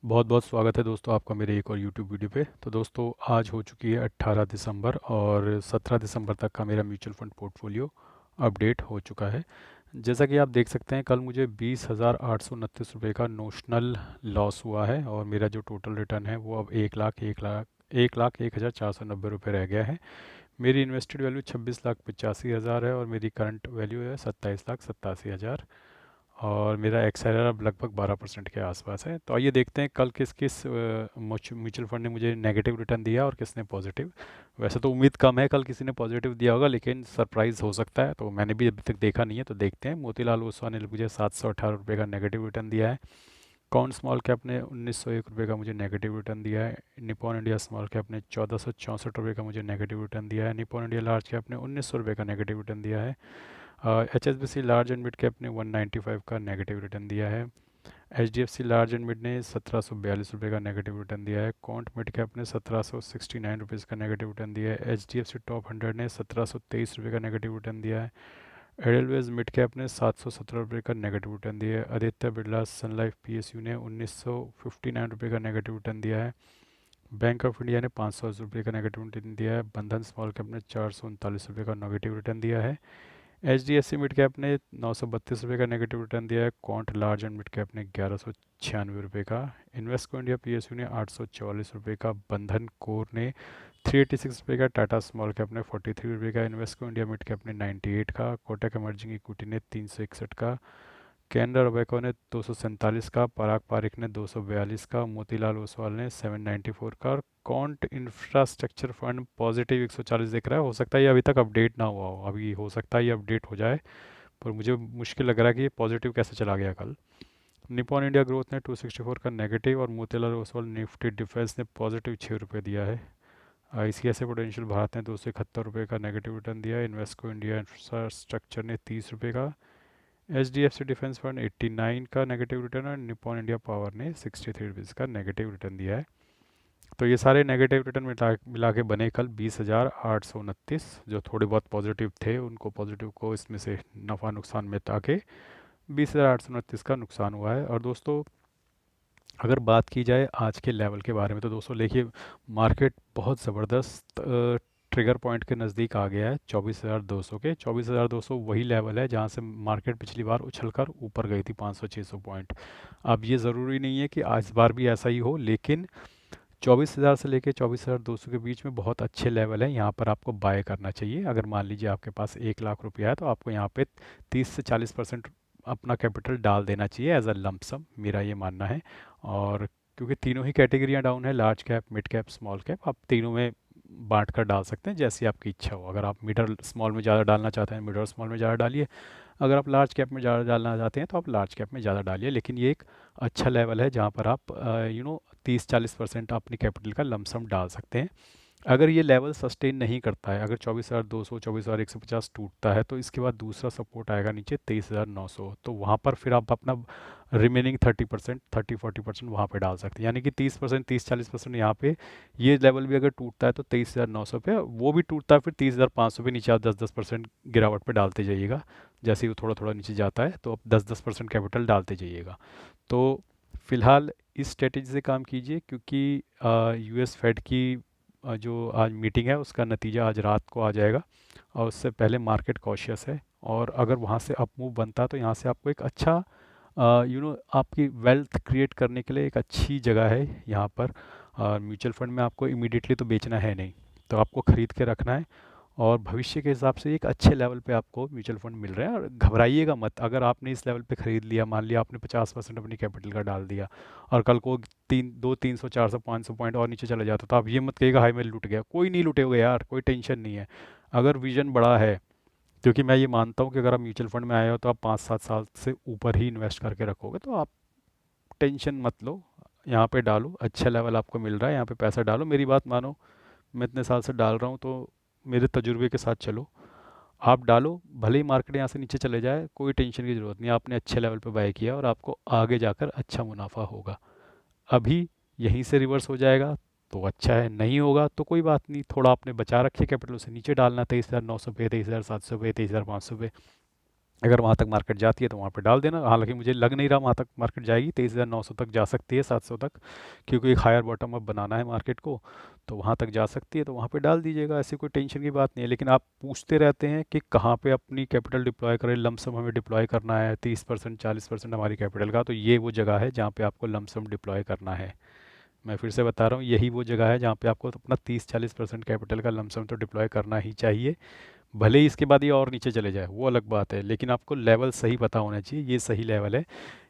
बहुत बहुत स्वागत है दोस्तों आपका मेरे एक और YouTube वीडियो पे। तो दोस्तों आज हो चुकी है 18 दिसंबर और 17 दिसंबर तक का मेरा म्यूचुअल फंड पोर्टफोलियो अपडेट हो चुका है। जैसा कि आप देख सकते हैं कल मुझे 20,829 रुपये का नोशनल लॉस हुआ है और मेरा जो टोटल रिटर्न है वो अब 1,01,01,490 रुपये रह गया है। मेरी इन्वेस्टेड वैल्यू 26,85,000 है और मेरी करंट वैल्यू है 27,87,000 और मेरा एक्सआरआर अब लगभग 12% के आसपास है। तो आइए देखते हैं कल किस किस म्यूचुअल फंड ने मुझे नेगेटिव रिटर्न दिया और किसने पॉजिटिव। वैसे तो उम्मीद कम है कल किसी ने पॉजिटिव दिया होगा, लेकिन सरप्राइज़ हो सकता है, तो मैंने भी अभी तक देखा नहीं है। तो देखते हैं। मोतीलाल ओसवाल ने मुझे 718 रुपये का नेगेटिव रिटर्न दिया है। कौन स्मॉल कैप ने 1901 रुपये का मुझे नेगेटिव रिटर्न दिया है। निपॉन इंडिया स्मॉल कैप ने 1464 रुपये का मुझे नेगेटिव रिटर्न दिया है। निपॉन इंडिया लार्ज कैप ने 1900 रुपये का नेगेटिव रिटर्न दिया है। HSBC large and mid cap ने 195 का नेगेटिव रिटर्न दिया है। HDFC लार्ज एंड मिड ने 1742 रुपये का नेगेटिव रिटर्न दिया है। कॉन्ट मिड कैप ने 1769 रुपीज़ का नेगेटिव रिटर्न दिया है। HDFC टॉप 100 ने 1723 रुपये का नेगेटिव रिटर्न दिया है। एडलवेज मिड कैप ने 717 रुपये का नेगेटिव रिटर्न दिया है। आदित्य बिरला सन लाइफ PSU ने 1959 रुपये का नेगेटिव रिटर्न दिया है। बैंक ऑफ इंडिया ने 500 रुपये का नेगेटिव रिटर्न दिया है। बंधन स्मॉल कैप ने 439 रुपये का नेगेटिव रिटर्न दिया है। HDFC मिड कैप ने 932 रुपये का नेगेटिव रिटर्न दिया है। Quant large and mid cap ने 1196 रुपये का। इन्वेस्को इंडिया PSU ने 844 रुपये का। बंधन कोर ने 386 रुपये का। टाटा स्मॉल कैप ने 43 रुपये का। इन्वेस्को इंडिया मिड कैप ने 98 का। कोटक इमर्जिंग इक्विटी ने 361 का। कैनरा रोबेको ने 247 का। पराग पारिक ने 242 का। मोतीलाल ओसवाल ने 794 का। और कॉन्ट इंफ्रास्ट्रक्चर फंड पॉजिटिव 140 दिख रहा है। हो सकता है ये अभी तक अपडेट ना हुआ हो, अभी हो सकता है ये अपडेट हो जाए, पर मुझे मुश्किल लग रहा है कि ये पॉजिटिव कैसे चला गया कल। निपॉन इंडिया ग्रोथ ने 264 का नेगेटिव और मोतीलाल ओसवाल निफ्टी डिफेंस ने पॉजिटिव 6 रुपये दिया है। ICICI प्रूडेंशियल भारत ने 271 रुपये का नेगेटिव रिटर्न दिया है। इन्वेस्को इंडिया इंफ्रास्ट्रक्चर ने 30 रुपये का। HDFC डिफेंस फंड 89 का नेगेटिव रिटर्न और निपॉन इंडिया पावर ने 63 रुपीज़ का नेगेटिव रिटर्न दिया है। तो ये सारे नेगेटिव रिटर्न मिला मिला के बने कल 20,829। जो थोड़े बहुत पॉजिटिव थे उनको पॉजिटिव को इसमें से नफ़ा नुकसान में ताके 20,829 का नुकसान हुआ है। और दोस्तों अगर बात की जाए आज के लेवल के बारे में, तो दोस्तों देखिए मार्केट बहुत ज़बरदस्त ट्रिगर पॉइंट के नज़दीक आ गया है 24,200 के। 24,200 वही लेवल है जहां से मार्केट पिछली बार उछलकर ऊपर गई थी 500-600 पॉइंट। अब ये ज़रूरी नहीं है कि आज बार भी ऐसा ही हो, लेकिन 24,000 से लेके 24,200 के बीच में बहुत अच्छे लेवल है, यहाँ पर आपको बाय करना चाहिए। अगर मान लीजिए आपके पास 1 लाख रुपया है तो आपको यहाँ पे 30 से 40% अपना कैपिटल डाल देना चाहिए एज अ लमसम, मेरा ये मानना है। और क्योंकि तीनों ही कैटेगरियाँ डाउन है, large cap mid cap small cap, आप तीनों में बांट कर डाल सकते हैं जैसी आपकी इच्छा हो। अगर आप मिडल स्मॉल में ज़्यादा डालना चाहते हैं मिड और स्मॉल में ज़्यादा डालिए। अगर आप लार्ज कैप में ज़्यादा डालना चाहते हैं तो आप लार्ज कैप में ज़्यादा डालिए। लेकिन ये एक अच्छा लेवल है जहाँ पर आप 30-40% अपनी कैपिटल का लमसम डाल सकते हैं। अगर ये लेवल सस्टेन नहीं करता है, अगर 24,200 24,150 टूटता है, तो इसके बाद दूसरा सपोर्ट आएगा नीचे 23,900। तो वहाँ पर फिर आप अपना रिमेनिंग 30% 30-40% वहाँ पे डाल सकते हैं। यानी कि 30% 30-40% यहाँ पे ये लेवल भी अगर टूटता है तो 23,900 पे, वो भी टूटता है फिर 30,500 पे नीचे आप 10-10% गिरावट पे डालते जाइएगा। जैसे ही वो थोड़ा थोड़ा नीचे जाता है तो आप 10-10% कैपिटल डालते जाइएगा। तो फिलहाल इस स्ट्रेटेजी से काम कीजिए, क्योंकि US फेड की जो आज मीटिंग है उसका नतीजा आज रात को आ जाएगा और उससे पहले मार्केट कॉशियस है। और अगर वहाँ से अप मूव बनता है तो यहाँ से आपको एक अच्छा आपकी वेल्थ क्रिएट करने के लिए एक अच्छी जगह है यहाँ पर। म्यूचुअल फंड में आपको इमीडिएटली तो बेचना है नहीं, तो आपको ख़रीद के रखना है और भविष्य के हिसाब से एक अच्छे लेवल पे आपको म्यूचुअल फंड मिल रहे हैं। और घबराइएगा मत, अगर आपने इस लेवल पे ख़रीद लिया, मान लिया आपने 50% अपनी कैपिटल का डाल दिया और कल को 300 400 500 पॉइंट और नीचे चला जाता, तो आप ये मत कहिएगा हाई मैं लूट गया। कोई नहीं लूटेगा यार, कोई टेंशन नहीं है। अगर विजन बड़ा है, क्योंकि मैं ये मानता हूँ कि अगर आप म्यूचुअल फंड में आए हो तो आप 5-7 साल से ऊपर ही इन्वेस्ट करके रखोगे, तो आप टेंशन मत लो। यहाँ पे डालो, अच्छा लेवल आपको मिल रहा है, यहाँ पे पैसा डालो। मेरी बात मानो, मैं इतने साल से डाल रहा हूँ, तो मेरे तजुर्बे के साथ चलो। आप डालो, भले ही मार्केट यहाँ से नीचे चले जाए, कोई टेंशन की ज़रूरत नहीं। आपने अच्छे लेवल पे बाय किया और आपको आगे जाकर अच्छा मुनाफा होगा। अभी यहीं से रिवर्स हो जाएगा तो अच्छा है, नहीं होगा तो कोई बात नहीं, थोड़ा आपने बचा रखिए कैपिटल, से नीचे डालना 23,900 पे, 23,700 पे, 23,500 पे। अगर वहाँ तक मार्केट जाती है तो वहाँ पे डाल देना। हालांकि मुझे लग नहीं रहा वहाँ तक मार्केट जाएगी, 23,900 तक जा सकती है, 700 तक, क्योंकि एक हायर बॉटम अप बनाना है मार्केट को, तो वहाँ तक जा सकती है, तो वहाँ पे डाल दीजिएगा, ऐसी कोई टेंशन की बात नहीं है। लेकिन आप पूछते रहते हैं कि कहाँ पे अपनी कैपिटल डिप्लॉय करें, लमसम हमें डिप्लॉय करना है 30% 40% हमारी कैपिटल का, तो ये वो जगह है जहाँ पे आपको लमसम डिप्लॉय करना है। मैं फिर से बता रहा हूँ, यही वो जगह है जहाँ पे आपको अपना 30-40% कैपिटल का लमसम तो डिप्लॉय करना ही चाहिए। भले ही इसके बाद ये और नीचे चले जाए, वो अलग बात है, लेकिन आपको लेवल सही पता होना चाहिए, ये सही लेवल है,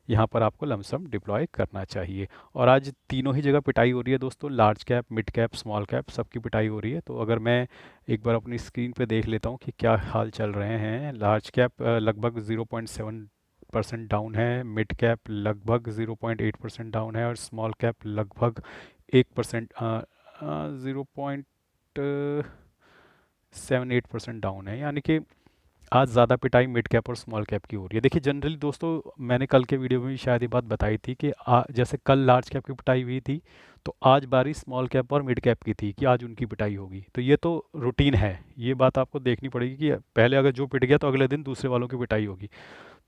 यहाँ पर आपको लमसम डिप्लॉय करना चाहिए। और आज तीनों ही जगह पिटाई हो रही है दोस्तों, large cap, mid cap, small cap, सबकी पिटाई हो रही है। तो अगर मैं एक बार अपनी स्क्रीन पे देख लेता हूँ कि क्या हाल चल रहे हैं। लार्ज कैप लगभग 0.7% डाउन है, मिड कैप लगभग 0.8% डाउन है, और स्मॉल कैप लगभग 1%, 0.78% डाउन है। यानी कि आज ज़्यादा पिटाई मिड कैप और स्मॉल कैप की हो रही है। देखिए जनरली दोस्तों, मैंने कल के वीडियो में भी शायद ये बात बताई थी कि जैसे कल लार्ज कैप की पिटाई हुई थी, तो आज बारी स्मॉल कैप और मिड कैप की थी कि आज उनकी पिटाई होगी। तो ये तो रूटीन है, ये बात आपको देखनी पड़ेगी कि पहले अगर जो पिट गया तो अगले दिन दूसरे वालों की पिटाई होगी।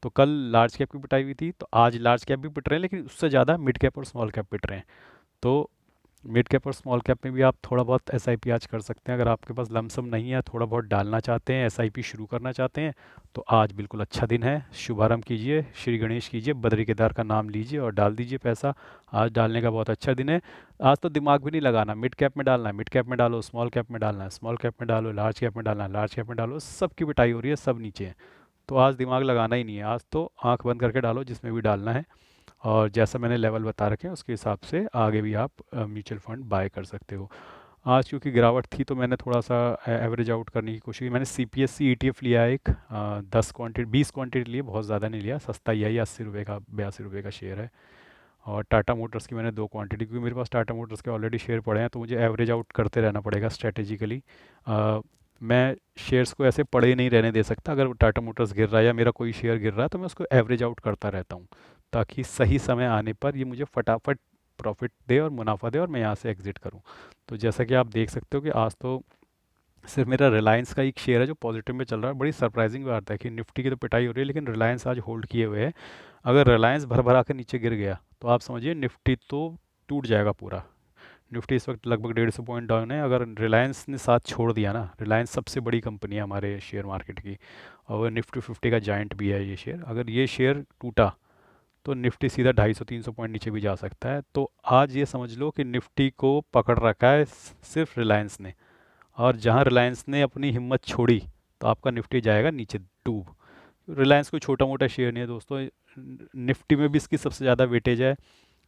तो कल लार्ज कैप की पिटाई हुई थी, तो आज लार्ज कैप भी पिट रहे हैं, लेकिन उससे ज़्यादा मिड कैप और स्मॉल कैप पिट रहे हैं। तो मिड कैप और स्मॉल कैप में भी आप थोड़ा बहुत एस आई पी आज कर सकते हैं। अगर आपके पास लमसम नहीं है, थोड़ा बहुत डालना चाहते हैं, एस आई पी शुरू करना चाहते हैं, तो आज बिल्कुल अच्छा दिन है। शुभारंभ कीजिए, श्री गणेश कीजिए, बद्री केदार का नाम लीजिए और डाल दीजिए पैसा। आज डालने का बहुत अच्छा दिन है। आज तो दिमाग भी नहीं लगाना, मिड कैप में डालना है मिड कैप में डालो, स्मॉल कैप में डालना है स्मॉल कैप में डालो, लार्ज कैप में डालना है लार्ज कैप में डालो, सबकी पिटाई हो रही है, सब नीचे है। तो आज दिमाग लगाना ही नहीं है, आज तो आंख बंद करके डालो जिसमें भी डालना है। और जैसा मैंने लेवल बता रखे हैं उसके हिसाब से आगे भी आप म्यूचुअल फंड बाय कर सकते हो। आज क्योंकि गिरावट थी तो मैंने थोड़ा सा एवरेज आउट करने की कोशिश की। मैंने C P S C E T F लिया है एक, 10 क्वान्टिटी 20 क्वान्टिटी लिए, बहुत ज़्यादा नहीं लिया, सस्ता ही है, ये 80 रुपये का 82 रुपये का शेयर है। और टाटा मोटर्स की मैंने 2 क्वान्टिटी, क्योंकि मेरे पास टाटा मोटर्स के ऑलरेडी शेयर पड़े हैं, तो मुझे एवरेज आउट करते रहना पड़ेगा स्ट्रेटेजिकली। मैं शेयर्स को ऐसे पड़े नहीं रहने दे सकता। अगर टाटा मोटर्स गिर रहा है या मेरा कोई शेयर गिर रहा है, तो मैं उसको एवरेज आउट करता रहता हूँ, ताकि सही समय आने पर ये मुझे फटाफट प्रॉफिट दे और मुनाफा दे और मैं यहाँ से एग्जिट करूँ। तो जैसा कि आप देख सकते हो कि आज तो सिर्फ मेरा रिलायंस का एक शेयर है जो पॉजिटिव में चल रहा है। बड़ी सरप्राइजिंग बात है कि निफ्टी की तो पिटाई हो रही है, लेकिन रिलायंस आज होल्ड किए हुए है। अगर रिलायंस भर भरा के नीचे गिर गया तो आप समझिए निफ्टी तो टूट जाएगा पूरा। निफ्टी इस वक्त लगभग 150 पॉइंट डाउन है। अगर रिलायंस ने साथ छोड़ दिया ना, रिलायंस सबसे बड़ी कंपनी है हमारे शेयर मार्केट की, और निफ्टी 50 का जाइंट भी है ये शेयर। अगर ये शेयर टूटा तो निफ्टी सीधा 250-300 पॉइंट नीचे भी जा सकता है। तो आज ये समझ लो कि निफ्टी को पकड़ रखा है सिर्फ रिलायंस ने, और जहां रिलायंस ने अपनी हिम्मत छोड़ी तो आपका निफ्टी जाएगा नीचे डूब। रिलायंस कोई छोटा मोटा शेयर नहीं है दोस्तों, निफ्टी में भी इसकी सबसे ज़्यादा वेटेज है,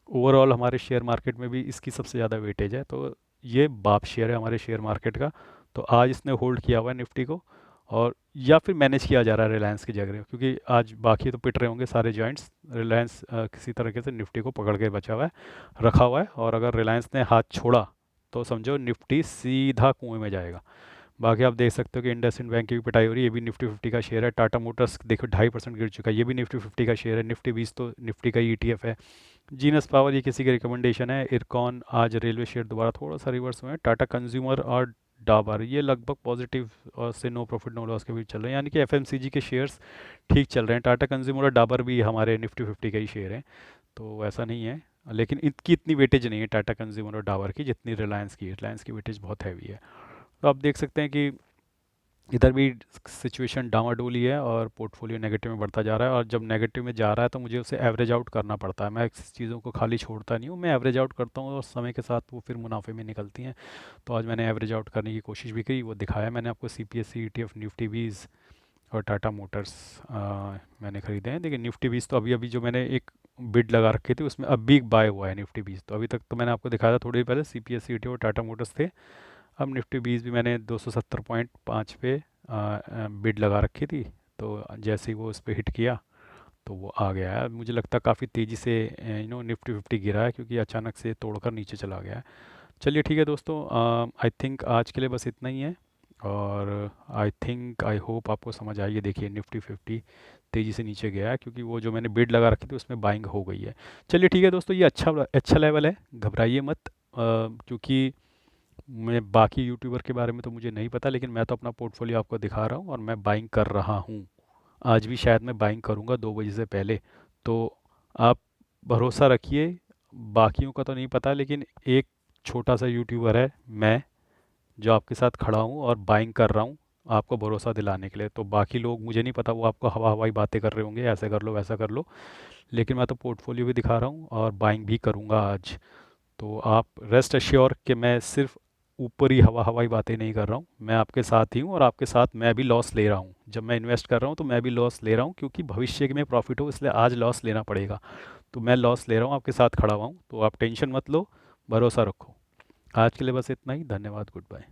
ओवरऑल हमारे शेयर मार्केट में भी इसकी सबसे ज़्यादा वेटेज है। तो ये बाप शेयर है हमारे शेयर मार्केट का। तो आज इसने होल्ड किया हुआ है निफ्टी को, और या फिर मैनेज किया जा रहा है रिलायंस की जगह, क्योंकि आज बाकी तो पिट रहे होंगे सारे जॉइंट्स, रिलायंस किसी तरीके से निफ्टी को पकड़ के बचा हुआ है, रखा हुआ है। और अगर रिलायंस ने हाथ छोड़ा तो समझो निफ्टी सीधा कुएं में जाएगा। बाकी आप देख सकते हो कि इंडसइंड बैंक की भी पिटाई हो रही है, ये भी निफ्टी 50 का शेयर है। टाटा मोटर्स देखो 2.5% गिर चुका है, ये भी निफ्टी 50 का शेयर है। निफ्टी 20 तो निफ्टी का ही ETF है। जीनस पावर ये किसी की रिकमेंडेशन है। इरकॉन, आज रेलवे शेयर दोबारा थोड़ा सा रिवर्स हुए हैं। टाटा कंज्यूमर और डाबर ये लगभग पॉजिटिव और से नो प्रॉफिट नो लॉस के बीच चल रहे हैं, यानी कि एफएमसीजी के शेयर्स ठीक चल रहे हैं। टाटा कंज्यूमर और डाबर भी हमारे निफ्टी 50 का ही शेयर है, तो ऐसा नहीं है। लेकिन इनकी इतनी वेटेज नहीं है टाटा कंज्यूमर और डाबर की जितनी रिलायंस की है। रिलायंस की वेटेज बहुत हैवी है। तो आप देख सकते हैं कि इधर भी सिचुएशन डामाडोली है और पोर्टफोलियो नेगेटिव में बढ़ता जा रहा है। और जब नेगेटिव में जा रहा है तो मुझे उसे एवरेज आउट करना पड़ता है। मैं चीज़ों को खाली छोड़ता नहीं हूँ, मैं एवरेज आउट करता हूँ और समय के साथ वो फिर मुनाफे में निकलती हैं। तो आज मैंने एवरेज आउट करने की कोशिश भी की, वो दिखाया मैंने आपको। C P S C ETF, Nifty 20 और टाटा मोटर्स मैंने ख़रीदे हैं। देखिए निफ्टी 20 तो अभी अभी जो मैंने एक बिड लगा रखी थी उसमें अब भी बाय हुआ है निफ्टी 20, तो अभी तक तो मैंने आपको दिखाया था थोड़ी देर पहले, C P S C ETF और टाटा मोटर्स थे। अब निफ्टी 20 भी मैंने 270.5 पे बिड लगा रखी थी, तो जैसे ही वो उस पर हिट किया तो वो आ गया है। मुझे लगता है काफ़ी तेज़ी से निफ्टी 50 गिरा है, क्योंकि अचानक से तोड़कर नीचे चला गया है। चलिए ठीक है दोस्तों, आई थिंक आज के लिए बस इतना ही है। और आई होप आपको समझ आई है। देखिए निफ्टी 50 तेज़ी से नीचे गया है, क्योंकि वो जो मैंने बिड लगा रखी थी उसमें बाइंग हो गई है। चलिए ठीक है दोस्तों, ये अच्छा अच्छा लेवल है, घबराइए मत। क्योंकि मैं बाकी यूट्यूबर के बारे में तो मुझे नहीं पता, लेकिन मैं तो अपना पोर्टफोलियो आपको दिखा रहा हूँ और मैं बाइंग कर रहा हूँ। आज भी शायद मैं बाइंग करूँगा 2 बजे से पहले। तो आप भरोसा रखिए, बाकियों का तो नहीं पता, लेकिन एक छोटा सा यूट्यूबर है मैं, जो आपके साथ खड़ा हूँ और बाइंग कर रहा हूँ आपको भरोसा दिलाने के लिए। तो बाकी लोग मुझे नहीं पता, वो आपको हवा हवाई बातें कर रहे होंगे, ऐसे कर लो वैसा कर लो, लेकिन मैं तो पोर्टफोलियो भी दिखा रहा हूँ और बाइंग भी करूँगा आज। तो आप रेस्ट अश्योर कि मैं सिर्फ ऊपर ही हवा हवाई बातें नहीं कर रहा हूँ, मैं आपके साथ ही हूँ और आपके साथ मैं भी लॉस ले रहा हूँ। जब मैं इन्वेस्ट कर रहा हूँ तो मैं भी लॉस ले रहा हूँ, क्योंकि भविष्य में प्रॉफिट हो इसलिए आज लॉस लेना पड़ेगा। तो मैं लॉस ले रहा हूँ, आपके साथ खड़ा हुआ हूँ, तो आप टेंशन मत लो, भरोसा रखो। आज के लिए बस इतना ही, धन्यवाद, गुड बाय।